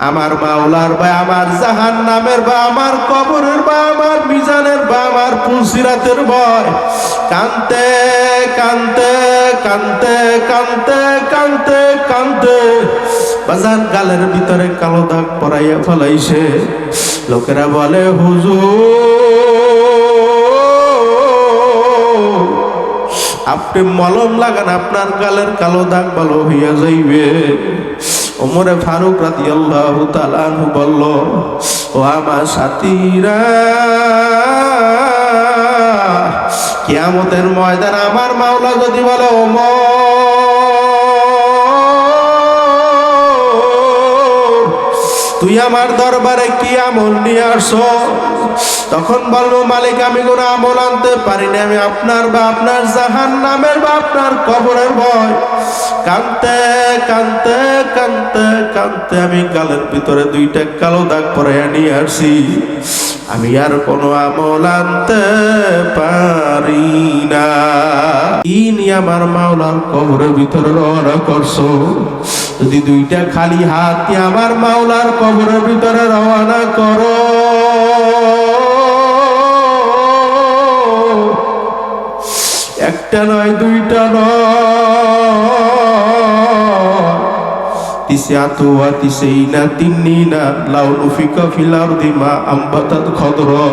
আমার মাওলার বা আমার জাহান্নামের বা আমার কবরের বা আমার মিজানের বা আমার পুলসিরাতের ভয় কানতে কানতে কানতে কানতে কানতে কানতে বাজার গালের ভিতরে কালো দাগ পরাইয়া ফেলাইছে। লোকেরা বলে হুজুর আপনি মলম লাগান, আপনার গালের কালো দাগ ভালো হইয়া যাইবে। ওমরে ফারুক রাদিয়াল্লাহু তাআলা আনহু বলল, ও আমার সাথীরা, কিয়ামতের ময়দানে আমার মাওলা যদি বলে ওমর তুই আমার দরবারে কি আমল নিয়ে আসো, তখন বলবো মালিক আমি কোনো আমল আনতে পারিনি, আমি আপনার বা আপনার জাহান্নামের বা আপনার কবরের ভয় কানতে কানতে কানতে কানতে আমি গালের ভিতরে দুইটা কালো দাগ পরাইয়া নিয়ে আসি, আমি আর কোনো আমল আনতে পারি না। ইনি আমার মাওলার কবরের ভিতরে রওনা করছো, যদি দুইটা খালি হাত দিয়ে আমার মাওলার কবরের ভিতরে রওনা করো, একটা নয় দুইটা নয়, তিসআতু ওয়া তিসঈনা তিন্নিনা লাউ নুফিকা ফিল আরদি মা আমবাতাত খদরা,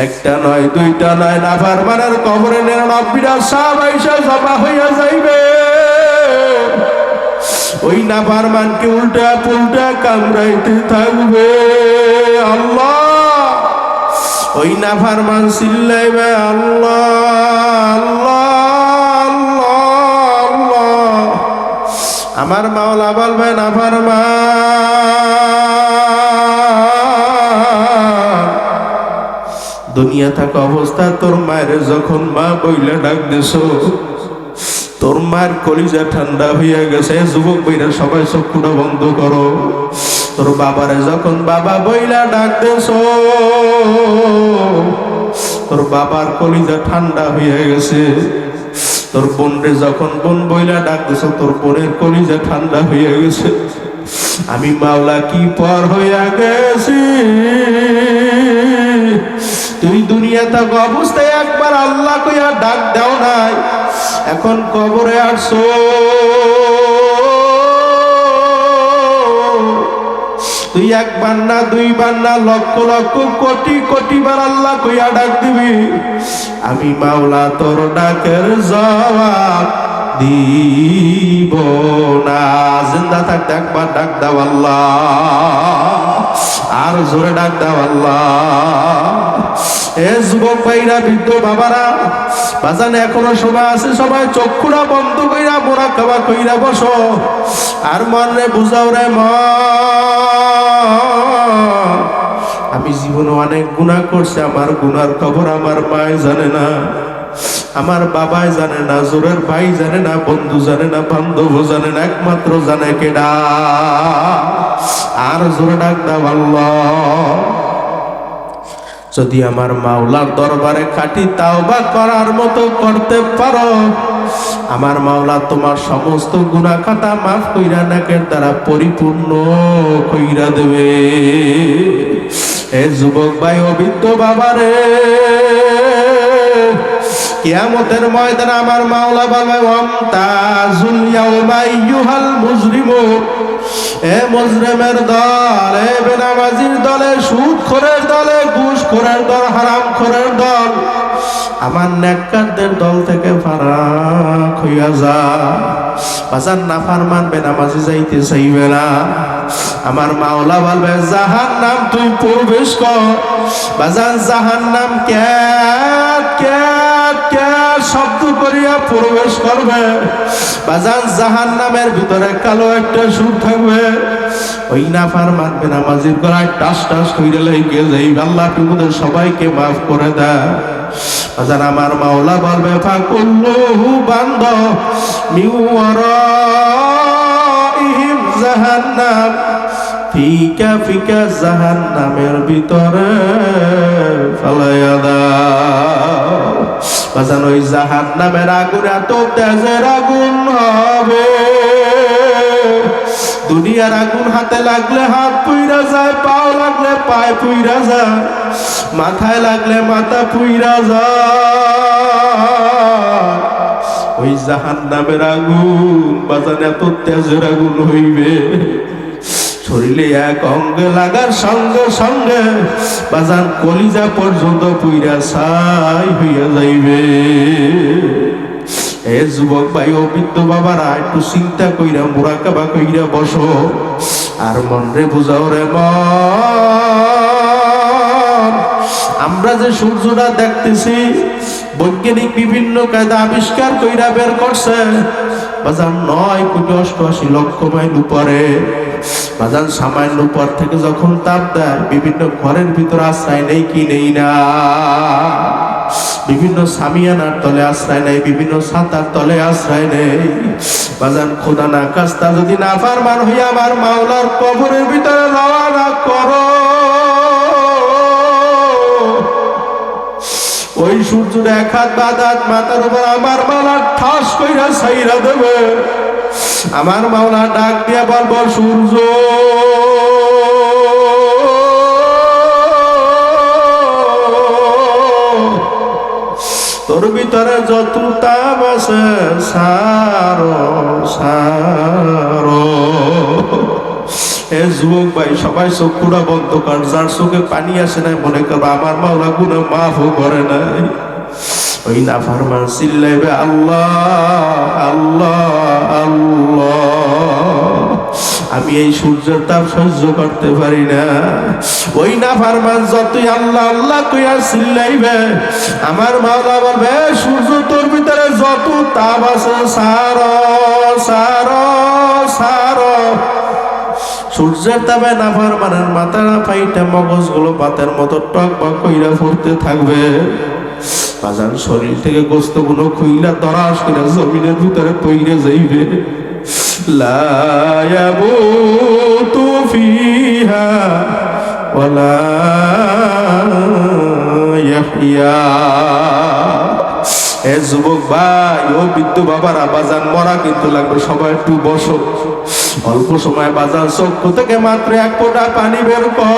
একটা নয় দুইটা নয়, নাফরমানের কবরে 99টা সাপ আইসা জমা হইয়া যাইবে। ওই নাফরমানকে উল্টা পুল্টা কামড়াইতে থাকবে। আল্লাহ, ওই নাফরমান চিল্লাইবে আল্লাহ আল্লাহ আল্লাহ আল্লাহ। আমার মাওলা বলবে নাফরমান, দুনিয়া থাকা অবস্থা তোর মায়ের যখন মা বইলে ডাক দিছ, তোর মার কলিজা ঠান্ডা হইয়া গেছে। যুবক বইরা সবাই চক্ষুটা বন্ধ করো। তোর বাবারে যখন বাবা বইলা ডাক দিছ, তোর বাবার কলিজা ঠান্ডা হইয়া গেছে। তোর বোনরে যখন বোন বইলা ডাক দিছ, তোর বোনের কলিজা ঠান্ডা হইয়া গেছে। আমি মাওলা কি পর হইয়া গেছি। তুই দুনিয়া থাকা অবস্থায় একবার আল্লাহ কইয়া ডাক দাও নাই, এখন কবরে আসছো। তুই একবার না দুইবার না লক্ষ লক্ষ কোটি কোটি বার আল্লাহ কইয়া ডাক দিবি, আমি মাওলা তোর ডাকের জবাব দিব না। জিন্দা থাকতে একবার ডাক দাও আল্লাহ, আর জোরে ডাক দাও আল্লাহ। এ যুবক ভাইরা, বৃদ্ধ বাবারা, বাজানে এখনো সময় আছে, সবাই চক্ষুরা বন্ধ কইরা মুরাকাবা কইরা বসো, আর মনে বুঝাও রে আমি জীবনে অনেক গুনাহ করছি, আমার গুনার খবর আমার মায় জানে না, আমার বাবাই জানে না, জোরের ভাই জানে না, বন্ধু জানে না, বান্ধব জানে না, একমাত্র জানে কেডা। আর জোরে ডাক দাও আল্লাহ। যদি আমার মাওলার দরবারে খাঁটি তাওবা করার মতো করতে পারো, আমার মাওলা তোমার সমস্ত গুনাহ খাতা মাফ কইরা নাকের দ্বারা পরিপূর্ণ কইরা দেবে। এ যুবক ভাই ও বৃদ্ধ বাবারে, কিয়ামতের ময়দানে আমার মাওলা বলবে ওয়ামতাজুল ইয়াউমা আইয়ুহাল মুজরিমুন, এ মুজরিমের দল, এ বেনামাজির দলে, সুদখোরের দলে, ঘুষখোরের দল, হারামখোরের দল, আমার নেককারদের দল থেকে ফারাক হইয়া যা। বাজার নাফরমান বেনামাজি যাইতে চাইবে না, আমার মাওলা বলবে জাহান্নাম তুই প্রবেশ কর। বাজার জাহান্নাম ক্যাট ক্যাট ক্যাট শব্দ করিয়া প্রবেশ করবে। বাজার জাহান্নামের ভিতরে কালো একটা সুর থাকবে। ওই নাফরমান বেনামাজির গলায় টাস টাস কইরা লেগে যাইবে। আল্লাহ তুমি সবাইকে মাফ করে দেয়। বাজার আমার মাওলা বলবে ফাকুল্লুহু বান্দ মিওয়ারাইহিম জাহান্নাম, ফিকা ফিকা জাহান্নামের ভিতরে ফালাইয়া দাও। বাজান ওই জাহান্নামের আগুন এত তেজের আগুন হবে, দুনিয়ার আগুন হাতে লাগলে হাত পুইরা যায়, পাও লাগলে পায়ে পুইরা যায়, মাথায় লাগলে মাথা পুইরা যায়। ওই জাহান্নামের আগুন বাজান এত তেজের আগুন হইবে, শরীরে এক অঙ্গে লাগার সঙ্গে সঙ্গে বাজান কলিজা পর্যন্ত পুইরা ছাই হইয়া যাইবে। এ যুবক ভাই ও বৃদ্ধ বাবারা, একটু চিন্তা কইরা মুরাকাবা কইরা বসো আর মন রে বুঝাও রে মন। আমরা যে সূর্যটা দেখতেছি বৈজ্ঞানিক বিভিন্ন কায়দা আবিষ্কার কইরা বের করছে বাজান 9,88,00,000 মাইল উপরে। বাজান সামান্য উপর থেকে যখন তাপ দেয় বিভিন্ন ঘরের ভিতর আশ্রয় নেই কি নেই না, বিভিন্ন সামিয়ানার তলে আশ্রয় নেই, বিভিন্ন ছাতার তলে আশ্রয় নেই। বাজান খোদা না কাস্তা যদি না ফারমান হইয়া আমার মাওলার কবরের ভিতরে রওনা করো, ওই সূর্যের এক হাত বাদাত মাথার উপর আমার মাওলা ঠাস কইরা ছাইরা দেবে। আমার মাওলা ডাক দিয়া বলবো, সূর্য তোর ভিতরে যত তাপ আছে সারো সারো। এ যুবক ভাই সবাই চোখটা বন্ধ কর, যার চোখে পানি আসে নাই মনে করবো আমার মাওলা গুনাহ মাফও করে নাই। ওই নাফরমান চিল্লাইবে আল্লাহ আল্লাহ আল্লাহ, আমি এই সূর্যের তাপ সহ্য করতে পারি না। ওই নাফরমান যতই আল্লাহ আল্লাহ কইয়া চিল্লাইবে আমার মাওলা বলবে, সূর্য তোর ভিতরে যত তাপ আছে সারো সারো সারো। সূর্যের তাপে নাফরমানের মাথা ফাইটা মগজগুলো পাতের মতো টক বা কইরা ফুটতে থাকবে। বাজান শরীর থেকে গোস্তগুলো খুইলা দরাস করে জমিনের ভিতরে পইরে যাইবে। লা ইয়ামুতু ফিহা ওয়ালা ইয়াহইয়া। এ যুবক ভাই ও বৃদ্ধ বাবারা, বাজান মরা কিন্তু লাগবে, সবাই একটু বসো। অল্প সময় বাজান চক্ষু থেকে মাত্র এক ফোঁটা পানি বের কর।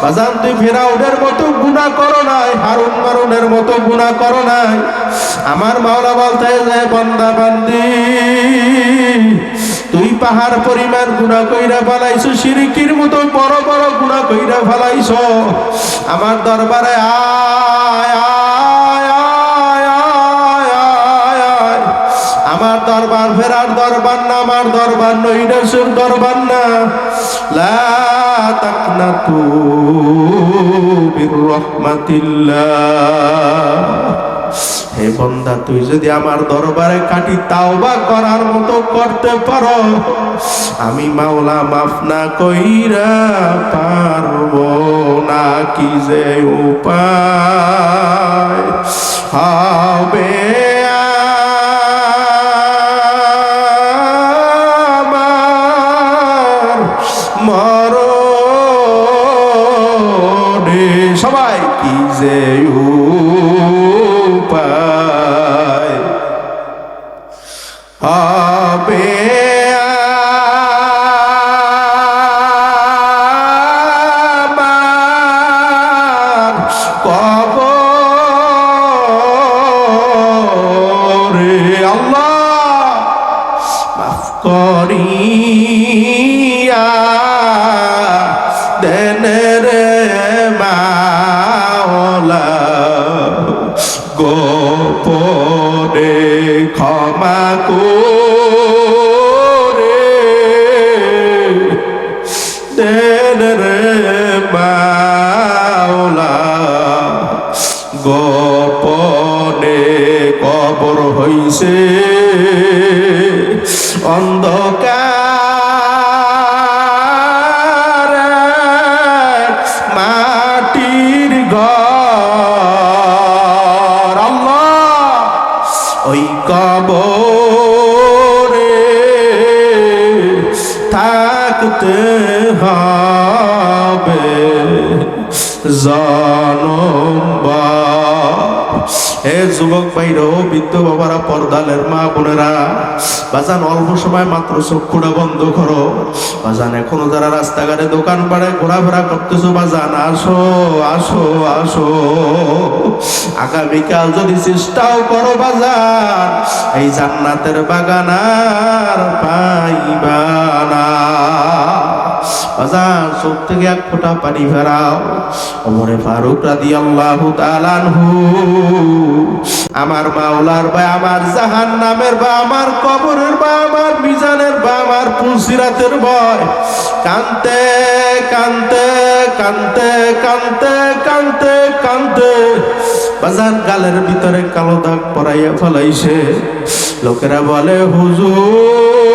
বাজান তুই ফেরাউনের মতো গুনাহ করো নাই, হারুন মারুনের মতো গুনাহ করো নাই। আমার মাওলা বলতে যায়, বান্দা বান্দি তুই পাহাড় পরিমাণ গুনাহ কইরা ফেলাইছো, শিরকির মতো বড় বড় গুনাহ কইরা ফেলাইছো। আমার দরবারে আয় আয় আয় আয় আয় আয়। আমার দরবার ফেরার দরবার না, আমার দরবার নৈরাশের দরবার না। লা তাকনাতু বির রাহমাতিল্লাহ। হে বান্দা, তুই যদি আমার দরবারে কাটি তাওবা করার মতো করতে পারো, আমি মাওলা মাফ না কইরা পারবো না। কি যে উপায় হবে আমার মরণে, সবাই কি যে উপায় হবে আমার কবরে। আল্লাহ মাফ করিয়া দেন রে মাওলা, গোপনে ক্ষমা করে দেন রে মাওলা। গোপনে কবর হইছে অন্ধকার মাটির ঘর। আল্লাহ ওই কবরে থাকতে হবে জনম। হে যুবক ভাইরা, ও বৃদ্ধ বাবারা, পর্দালের মা বোনেরা, বাজান অল্প সময় মাত্র চক্ষুটা বন্ধ করো। বাজান এখনো যারা রাস্তাঘাটে দোকান পাড়ে ঘোরাফেরা করতেছো, বাজান আসো আসো আসো। আগামীকাল যদি চেষ্টাও করো বাজান, এই জান্নাতের বাগান আর পাইবা না। বাজান চোখ থেকে এক ফোঁটা পানি ফেরাও। ওমরে ফারুক রাদিয়াল্লাহু তাআলা আনহু, আমার মাওলার বা আমার জাহান্নামের বা আমার কবরের বা আমার মিজানের বা আমার পুলসিরাতের ভয় কানতে কানতে কানতে কানতে কানতে কানতে বাজান গালের ভিতরে কালো দাগ পরাইয়া ফেলাইছে। লোকেরা বলে, হুজুর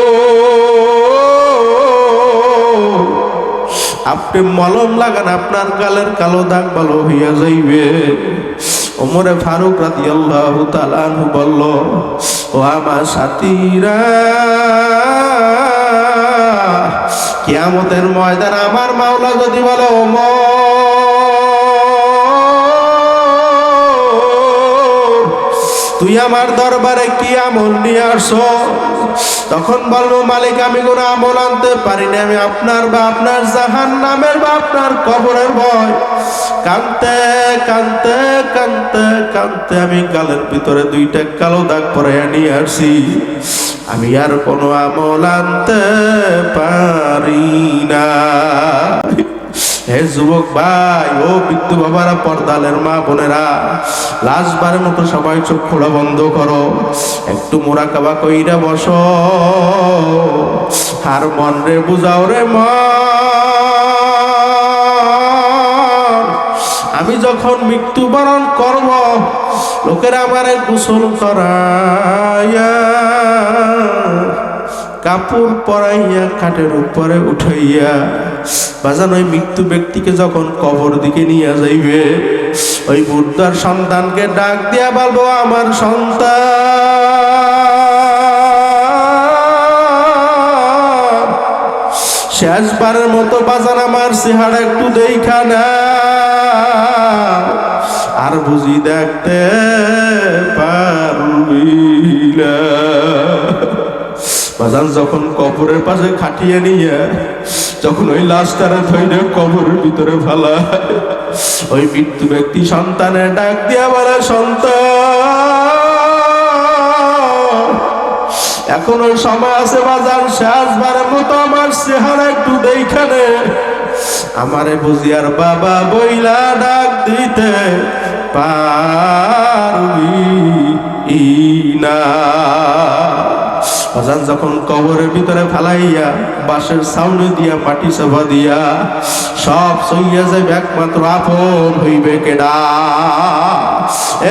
আপনি মলম লাগান, আপনার গালের কালো দাগ ভালো হইয়া যাইবে। ওমরে ফারুক রাদিয়াল্লাহু তাআলা আনহু বলল, ও আমার সাথীরা, কিয়ামতের ময়দানে আমার মাওলা যদি বলে, ওমর তুই আমার দরবারে কি আমল নিয়ে আসো, তখন বলবো, মালিক আমি কোনো আমল আনতে পারিনি, আমি আপনার বা আপনার জাহান্নামের বা আপনার কবরের ভয় কানতে কানতে কানতে কানতে আমি গালের ভিতরে দুইটা কালো দাগ পরাইয়া নিয়ে আসছি, আমি আর কোনো আমল আনতে পারি না। হে যুবক ভাই, ও বৃদ্ধ বাবারা, পর্দালের মা বোনেরা, লাশবারের মতো সবাই চোখ খোলা বন্ধ করো, একটু মুরাকাবা কইরা বসো, আর মন রে বুঝাও রে মন, আমি যখন মৃত্যুবরণ করব, লোকেরা আমারে গোসল করাইয়া কাপড় পরাইয়া খাটের উপরে উঠাইয়া বাজান ওই মৃত্যু ব্যক্তিকে যখন কবর দিকে নিয়ে যাইবে, ওই বুদ্ধার সন্তানকে ডাক দিয়া বলবো, আমার সন্তান শেষবারের মতো বাজান আমার চেহারা একটু দেখা না, আর বুঝি দেখতে পারবি না। বাজান যখন কবরের পাশে খাটিয়ে নিয়ে যখন ওই লাশটারে ধইরে কবরের ভিতরে ফেলায়, ওই মৃত্যু ব্যক্তি সন্তানের ডাক দিয়া বলে, সন্তান এখনো সময় আছে বাজান, শেষবারের মতো আমার চেহারা একটু দেখানে, আমারে বুঝিয়ার বাবা বইলা ডাক দিতে পারবি না। বাজান যখন কবরের ভিতরে ফেলাইয়া বাঁশের ছাউনি দিয়া মাটি চাপা দিয়া সব সইয়া যাবে, একমাত্র আপন হইবে কেডা?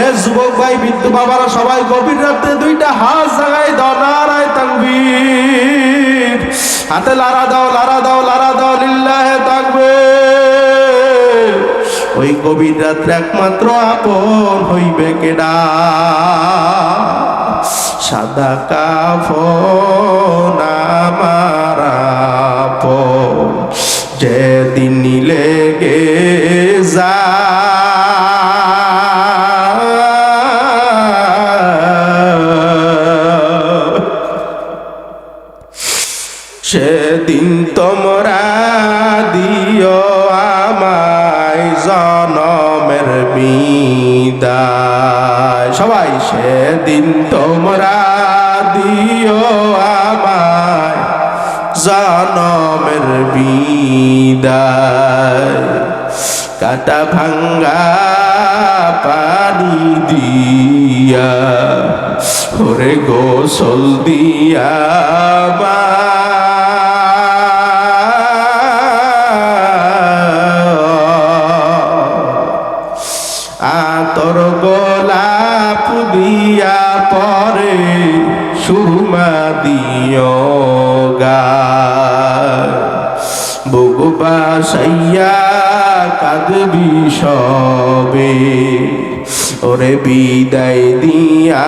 এ যুবক ভাই, বৃদ্ধ বাবারা, সবাই গভীর রাতে দুইটা হাত জাগায় দাও, নারায়ে তাকবীর, হাতে লারা দাও লারা দাও লারা দাও, লিল্লাহে তাকবীর। ওই গভীর রাত্রে একমাত্র আপন হইবে কেডা? সাদা কাফন আমার আপন, যেদিন লেগে সেদিন তোমরা দিও আমায় জনমের বিদায়। সবাই সেদিন তোমরা দিও আমায় জনমের বিদায়। কাটা ভাঙ্গা পানি দিয়া ওরে গোসল দিয়া আতর গোলাপ দিয়া পরে সুরমা দিও গায়। বুক বাসাইয়া কাঁদবি সবে ওরে বিদায় দিয়া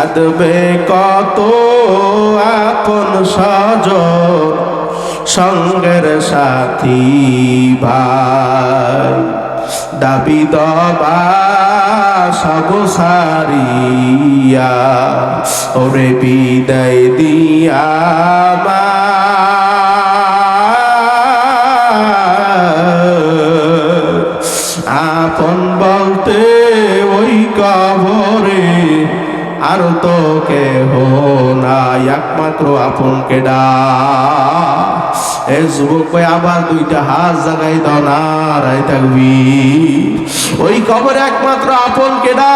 কাঁদবে কত আপন স্বজন সঙ্গের সাথী ভাই দাবি দবা সব সারিয়া ওরে বিদায় দিয়া আপন বলতে ওই কবরে আর তো কেহ নাই একমাত্র আপন কেডা এ যুবক ভাই আবার দুইটা হাত জাগাই দাও না রাই থাকবি ওই কবরে একমাত্র আপন কেডা